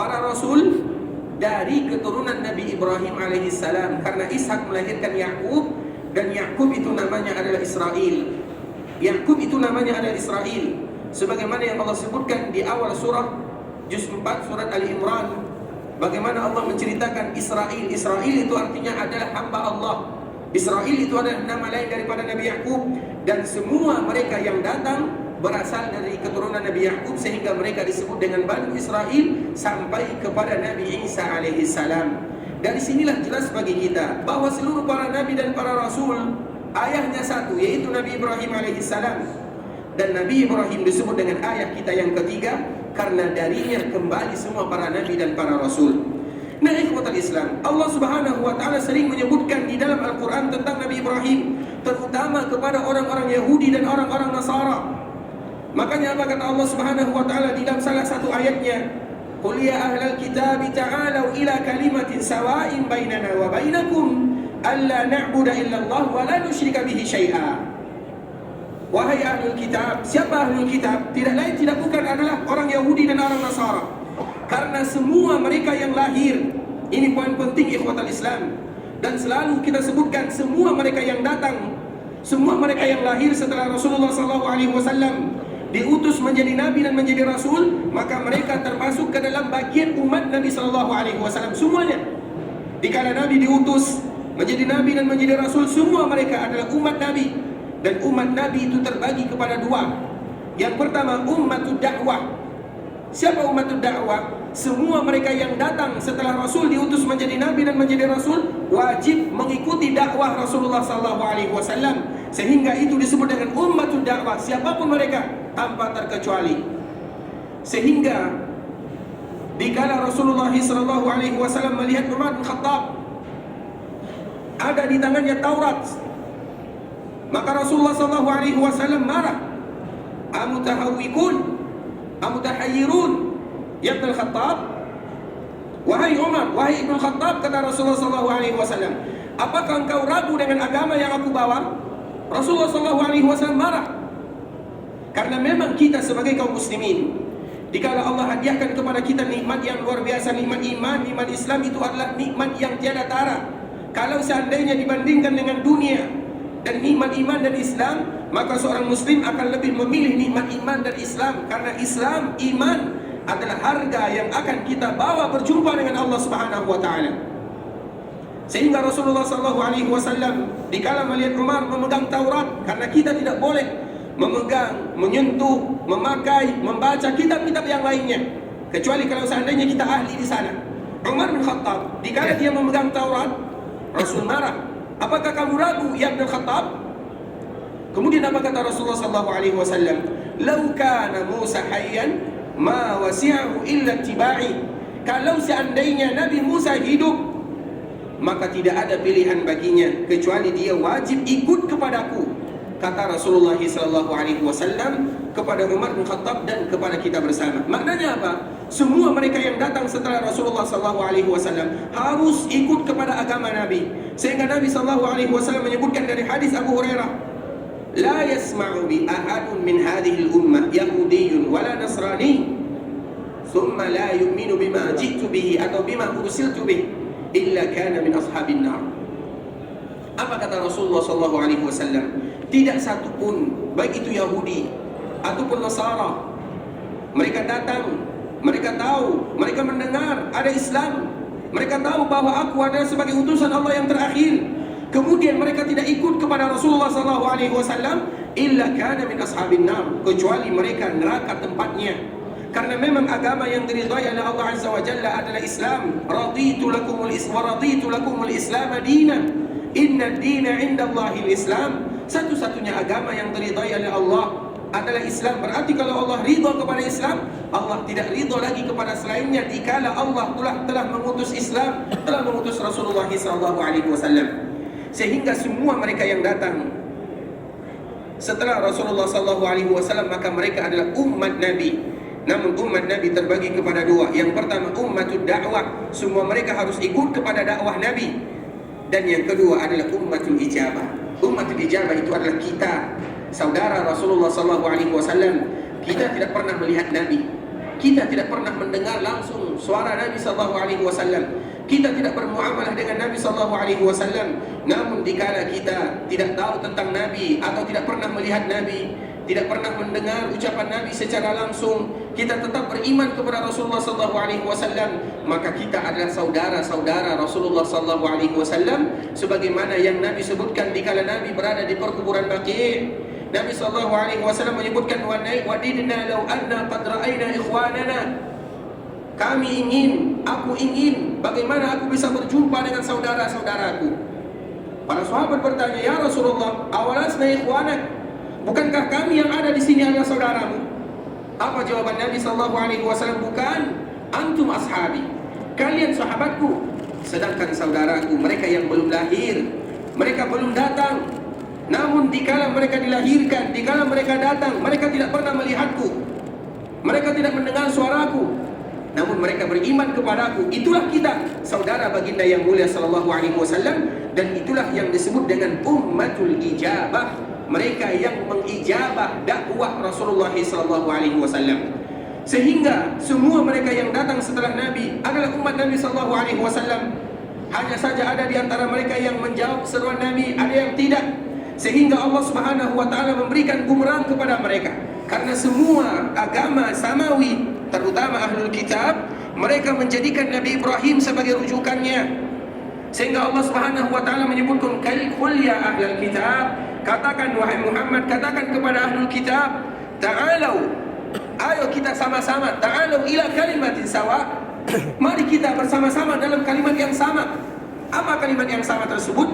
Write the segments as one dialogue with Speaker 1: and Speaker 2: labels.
Speaker 1: para rasul dari keturunan Nabi Ibrahim alaihissalam, karena Ishak melahirkan Yakub, dan Yakub itu namanya adalah Israel. Yakub itu namanya adalah Israel, sebagaimana yang Allah sebutkan di awal surah juz 4 surat Ali Imran, bagaimana Allah menceritakan Israel. Israel itu artinya adalah hamba Allah. Israel itu adalah nama lain daripada Nabi Yakub, dan semua mereka yang datang berasal dari keturunan Nabi Yakub, sehingga mereka disebut dengan Bani Israel sampai kepada Nabi Isa alaihissalam. Dari sinilah jelas bagi kita bahwa seluruh para nabi dan para rasul ayahnya satu, yaitu Nabi Ibrahim alaihissalam. Dan Nabi Ibrahim disebut dengan ayah kita yang ketiga karena darinya kembali semua para nabi dan para rasul. Nah, ikhwatal Islam, Allah Subhanahu wa taala sering menyebutkan di dalam Al-Qur'an tentang Nabi Ibrahim, terutama kepada orang-orang Yahudi dan orang-orang Nasara. Makanya apa kata Allah Subhanahu wa taala di dalam salah satu ayatnya? Qul ya ahlal kitab ta'alu ila kalimatin sawa'in bainana wa bainakum alla na'budu illa Allah wa la nusyrika bihi syai'a. Wahai ahlul kitab, siapa ahlul kitab? Tidak lain tidak bukan adalah orang Yahudi dan orang Nasara. Karena semua mereka yang lahir, ini poin penting ikhwatal Islam, dan selalu kita sebutkan, semua mereka yang datang, semua mereka yang lahir setelah Rasulullah SAW diutus menjadi nabi dan menjadi rasul, maka mereka termasuk ke dalam bagian umat Nabi SAW semuanya. Dikala Nabi diutus menjadi nabi dan menjadi rasul, semua mereka adalah umat Nabi. Dan umat Nabi itu terbagi kepada dua. Yang pertama ummatud dakwah. Siapa ummatud dakwah? Semua mereka yang datang setelah Rasul diutus menjadi nabi dan menjadi rasul wajib mengikuti dakwah Rasulullah SAW, sehingga itu disebut dengan ummatud dakwah, siapapun mereka tanpa terkecuali. Sehingga dikala Rasulullah SAW melihat Umar bin Khattab ada di tangannya Taurat, maka Rasulullah SAW marah. Amutahawwikun, amutahayyirun ya Ibn Khattab, wahai Umar, wahai Ibn Khattab, kata Rasulullah SAW, apakah engkau ragu dengan agama yang aku bawa? Rasulullah SAW marah. Karena memang kita sebagai kaum muslimin, dikala Allah hadiahkan kepada kita nikmat yang luar biasa, nikmat iman, nikmat Islam, itu adalah nikmat yang tiada tara. Kalau seandainya dibandingkan dengan dunia dan nikmat iman dan Islam, maka seorang muslim akan lebih memilih nikmat iman dan Islam, karena Islam, iman adalah harga yang akan kita bawa berjumpa dengan Allah Subhanahu wa taala. Sehingga Rasulullah SAW dikala melihat Umar memegang Taurat, karena kita tidak boleh memegang, menyentuh, memakai, membaca kitab-kitab yang lainnya kecuali kalau seandainya kita ahli di sana. Umar bin Khattab dikala dia memegang Taurat, Rasul marah. Apakah kamu ragu ya Ibn Khattab? Kemudian apa kata Rasulullah SAW? Lau kana Musa hayyan ma wasi'ahu illa tiba'i. Kalau seandainya Nabi Musa hidup, maka tidak ada pilihan baginya kecuali dia wajib ikut kepadaku, kata Rasulullah SAW kepada Umar bin Khattab dan kepada kita bersama. Maknanya apa? Semua mereka yang datang setelah Rasulullah SAW harus ikut kepada agama Nabi. Sehingga Nabi SAW menyebutkan dari hadis Abu Hurairah, la yasma'u bi ahadun min hadhihi al-ummah yahudiyyun wala nasrani thumma la yu'minu bima ji'tu bihi atau bima ursiltu bihi illa kana min ashabin nar. Apa kata Rasulullah SAW? Tidak satu pun, baik itu Yahudi ataupun Nasara, mereka datang, mereka tahu, mereka mendengar ada Islam, mereka tahu bahwa aku adalah sebagai utusan Allah yang terakhir, kemudian mereka tidak ikut kepada Rasulullah SAW, illa kana min ashabin nar, kecuali mereka neraka tempatnya. Karena memang agama yang diridhai oleh Allah Azza wa Jalla adalah Islam. Raditu lakumul Islam dinan, inna ad-dina 'inda Allahil Islam. Satu-satunya agama yang diridhai oleh Allah adalah Islam. Berarti kalau Allah ridha kepada Islam, Allah tidak ridha lagi kepada selainnya. Dikala Allah telah mengutus Islam, telah mengutus Rasulullah SAW. Sehingga semua mereka yang datang setelah Rasulullah SAW, maka mereka adalah umat Nabi. Namun umat Nabi terbagi kepada dua. Yang pertama ummatud dakwah, semua mereka harus ikut kepada dakwah Nabi. Dan yang kedua adalah ummatul ijabah. Ummatul ijabah itu adalah kita, saudara Rasulullah SAW. Kita tidak pernah melihat Nabi, kita tidak pernah mendengar langsung suara Nabi sallallahu alaihi wasallam. Kita tidak bermuamalah dengan Nabi sallallahu alaihi wasallam. Namun dikala kita tidak tahu tentang Nabi atau tidak pernah melihat Nabi, tidak pernah mendengar ucapan Nabi secara langsung, kita tetap beriman kepada Rasulullah sallallahu alaihi wasallam, maka kita adalah saudara-saudara Rasulullah sallallahu alaihi wasallam sebagaimana yang Nabi sebutkan dikala Nabi berada di perkuburan Baqi'. Nabi sallallahu alaihi wasallam menyebutkan wadidna law anna qad ra'ayna ikhwanana. Kami ingin, aku ingin bagaimana aku bisa berjumpa dengan saudara-saudaraku. Para sahabat bertanya, "Ya Rasulullah, awalasna ikhwanak? Bukankah kami yang ada di sini adalah saudaramu?" Apa jawaban Nabi sallallahu alaihi wasallam? "Bukan, antum ashabi. Kalian sahabatku. Sedangkan saudaraku mereka yang belum lahir, mereka belum datang. Namun dikala mereka dilahirkan, dikala mereka datang, mereka tidak pernah melihatku. Mereka tidak mendengar suaraku. Namun mereka beriman kepadaku. Itulah kita, saudara baginda yang mulia sallallahu alaihi wasallam, dan itulah yang disebut dengan ummatul ijabah. Mereka yang mengijabah dakwah Rasulullah sallallahu alaihi wasallam. Sehingga semua mereka yang datang setelah Nabi adalah umat Nabi sallallahu alaihi wasallam. Hanya saja ada di antara mereka yang menjawab seruan Nabi, ada yang tidak. Sehingga Allah Subhanahu wa taala memberikan bumerang kepada mereka. Karena semua agama samawi, terutama ahlul kitab, mereka menjadikan Nabi Ibrahim sebagai rujukannya. Sehingga Allah Subhanahu wa taala menyebutkan qul ya ahlul kitab, katakan wahai Muhammad, katakan kepada ahlul kitab, ta'alau, ayo kita sama-sama, ta'alau ila kalimatin sawa. Mari kita bersama-sama dalam kalimat yang sama. Apa kalimat yang sama tersebut?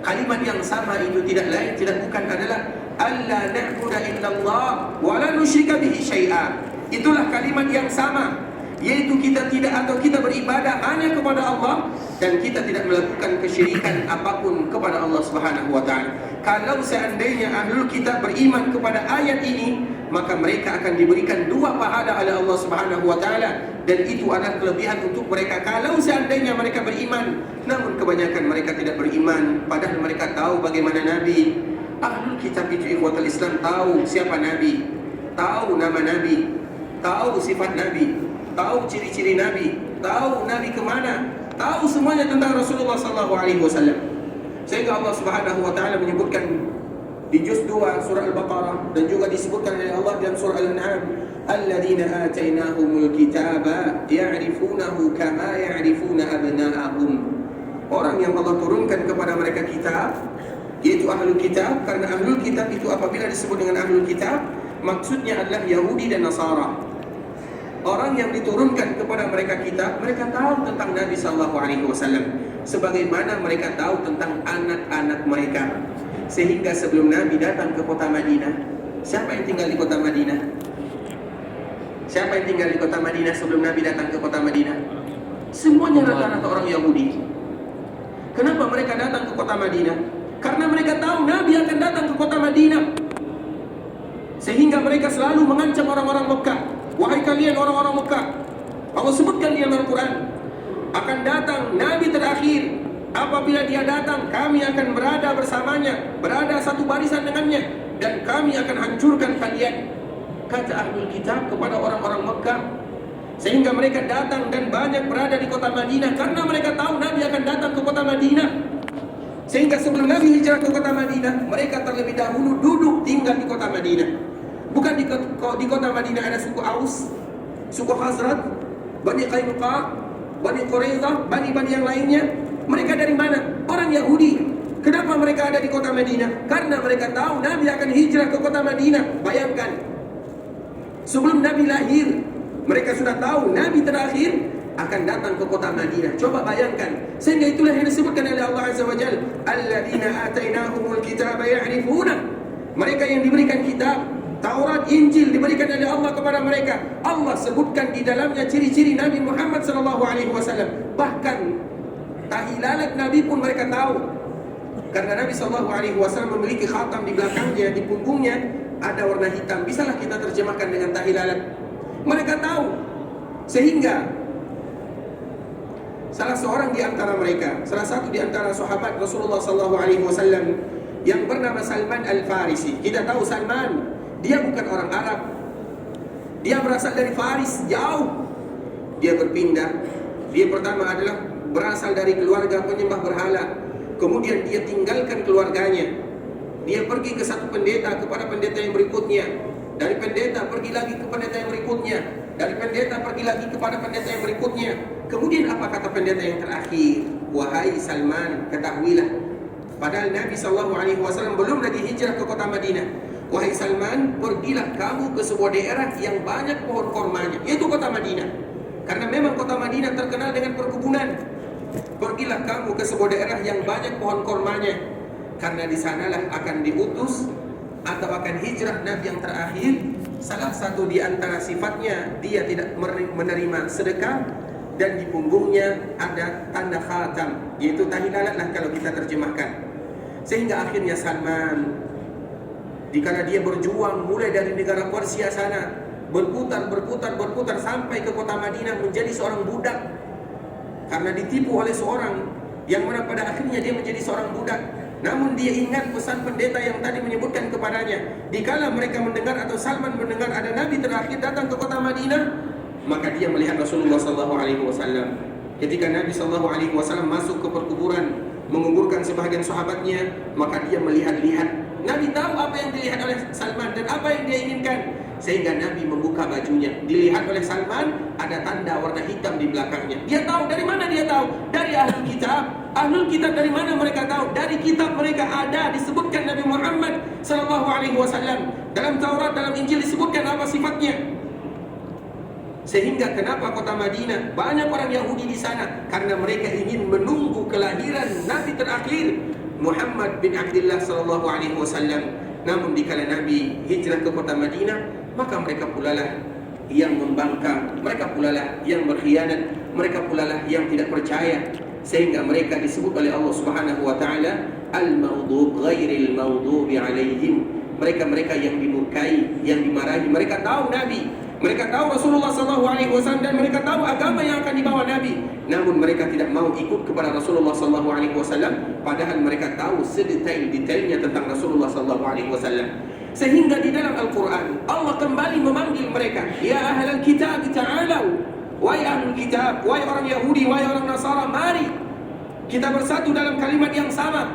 Speaker 1: Kalimat yang sama itu tidak lain, tidak bukan adalah alla na'budu illallah wa la nusyrika bihi syai'a. Itulah kalimat yang sama, yaitu kita tidak atau kita beribadah hanya kepada Allah dan kita tidak melakukan kesyirikan apapun kepada Allah Subhanahu wa taala. Kalau seandainya ahlul kitab beriman kepada ayat ini, maka mereka akan diberikan 2 pahala oleh Allah Subhanahu wa taala, dan itu adalah kelebihan untuk mereka kalau seandainya mereka beriman. Namun kebanyakan mereka tidak beriman, padahal mereka tahu bagaimana Nabi. Ahlul kitab itu ikhwatul Islam tahu siapa Nabi, tahu nama Nabi, tahu sifat Nabi, tahu ciri-ciri Nabi, tahu Nabi kemana, tahu semuanya tentang Rasulullah sallallahu alaihi wasallam. Sehingga Allah Subhanahu wa taala menyebutkan di juz 2 surah Al-Baqarah, dan juga disebutkan oleh Allah dalam surah Al-An'am, alladzina atainahumul kitaba ya'rifunahu kama ya'rifuna abna'ahum. Orang yang Allah turunkan kepada mereka kitab, yaitu ahlul kitab. Karena ahlul kitab itu apabila disebut dengan ahlul kitab, maksudnya adalah Yahudi dan Nasara. Orang yang diturunkan kepada mereka kitab, mereka tahu tentang Nabi sallallahu alaihi wasallam sebagaimana mereka tahu tentang anak-anak mereka. Sehingga sebelum Nabi datang ke kota Madinah, siapa yang tinggal di kota Madinah? Siapa yang tinggal di kota Madinah sebelum Nabi datang ke kota Madinah? Semuanya rata-rata orang Yahudi. Kenapa mereka datang ke kota Madinah? Karena mereka tahu Nabi akan datang ke kota Madinah. Sehingga mereka selalu mengancam orang-orang Mekah. Wahai kalian orang-orang Mekah, Allah sebutkan di dalam Al-Quran, akan datang Nabi terakhir. Apabila dia datang, kami akan berada bersamanya, berada satu barisan dengannya, dan kami akan hancurkan kalian. Kata ahlul kitab kepada orang-orang Mekah. Sehingga mereka datang dan banyak berada di kota Madinah karena mereka tahu Nabi akan datang ke kota Madinah. Sehingga sebelum Nabi hijrah ke kota Madinah, mereka terlebih dahulu duduk tinggal di kota Madinah. Bukan di kota Madinah ada suku Aus, suku Khazraj, Bani Qainuqa, Bani Quraidah, Bani yang lainnya. Mereka dari mana? Orang Yahudi. Kenapa mereka ada di kota Madinah? Karena mereka tahu Nabi akan hijrah ke kota Madinah. Bayangkan, sebelum Nabi lahir, mereka sudah tahu Nabi terakhir akan datang ke kota Madinah. Coba bayangkan. Sehingga itulah yang disebutkan oleh Allah Azza wa Jalla, alladzina atainahumul kitaba ya'rifuna. Mereka yang diberikan kitab, Taurat, Injil diberikan oleh Allah kepada mereka. Allah sebutkan di dalamnya ciri-ciri Nabi Muhammad sallallahu alaihi wasallam. Bahkan tahi lalat Nabi pun mereka tahu. Karena Nabi sallallahu alaihi wasallam memiliki khatam di belakangnya, di punggungnya ada warna hitam. Bisalah kita terjemahkan dengan tahi lalat. Mereka tahu. Sehingga salah seorang di antara mereka, salah satu di antara sahabat Rasulullah sallallahu alaihi wasallam yang bernama Salman Al-Farisi. Kita tahu Salman, dia bukan orang Arab. Dia berasal dari Faris, jauh. dia berpindah. Dia pertama adalah berasal dari keluarga penyembah berhala, kemudian dia tinggalkan keluarganya, dia pergi ke satu pendeta kepada pendeta yang berikutnya, dari pendeta pergi lagi ke pendeta yang berikutnya, dari pendeta pergi lagi kepada pendeta yang berikutnya. Kemudian apa kata pendeta yang terakhir? Wahai Salman, ketahuilah, padahal Nabi SAW belum lagi hijrah ke kota Madinah. Wahai Salman, pergilah kamu ke sebuah daerah yang banyak pohon kormanya, yaitu kota Madinah. Karena memang kota Madinah terkenal dengan perkebunan. Pergilah kamu ke sebuah daerah yang banyak pohon kormanya, karena di sanalah akan diutus atau akan hijrah Nabi yang terakhir. Salah satu di antara sifatnya, dia tidak menerima sedekah, dan di punggungnya ada tanda khatam, yaitu tahi lalat lah kalau kita terjemahkan. Sehingga akhirnya Salman, dikala dia berjuang mulai dari negara Persia sana, berputar sampai ke kota Madinah menjadi seorang budak, karena ditipu oleh seorang yang mana pada akhirnya dia menjadi seorang budak. Namun dia ingat pesan pendeta yang tadi menyebutkan kepadanya, dikala mereka mendengar atau Salman mendengar ada Nabi terakhir datang ke kota Madinah, maka dia melihat Rasulullah SAW. Ketika Nabi SAW masuk ke perkuburan menguburkan sebahagian sahabatnya, maka dia melihat-lihat. Nabi tahu apa yang dilihat oleh Salman dan apa yang dia inginkan, sehingga Nabi membuka bajunya. Dilihat oleh Salman ada tanda warna hitam di belakangnya. Dia tahu. Dari mana dia tahu? Dari ahlul kitab. Ahlul kitab dari mana mereka tahu? Dari kitab mereka ada disebutkan Nabi Muhammad SAW. Dalam Taurat, dalam Injil disebutkan apa sifatnya. Sehingga kenapa kota Madinah banyak orang Yahudi di sana? Karena mereka ingin menunggu kelahiran Nabi terakhir Muhammad bin Abdullah SAW. Namun dikala Nabi hijrah ke kota Madinah, maka mereka pulalah yang membangkang, mereka pulalah yang berkhianat, mereka pulalah yang tidak percaya, sehingga mereka disebut oleh Allah Subhanahu wa taala al-maghdub ghairil maghdubi alaihim. Mereka yang dimurkai, yang dimarahi. Mereka tahu Nabi, mereka tahu Rasulullah SAW, dan mereka tahu agama yang akan dibawa Nabi. Namun mereka tidak mau ikut kepada Rasulullah SAW, padahal mereka tahu sedetail-detailnya tentang Rasulullah SAW. Sehingga di dalam Al-Quran Allah kembali memanggil mereka, ya ahlal kitab ta'alau, wahai ahlul kitab, wahai orang Yahudi, wahai orang Nasara, mari kita bersatu dalam kalimat yang sama.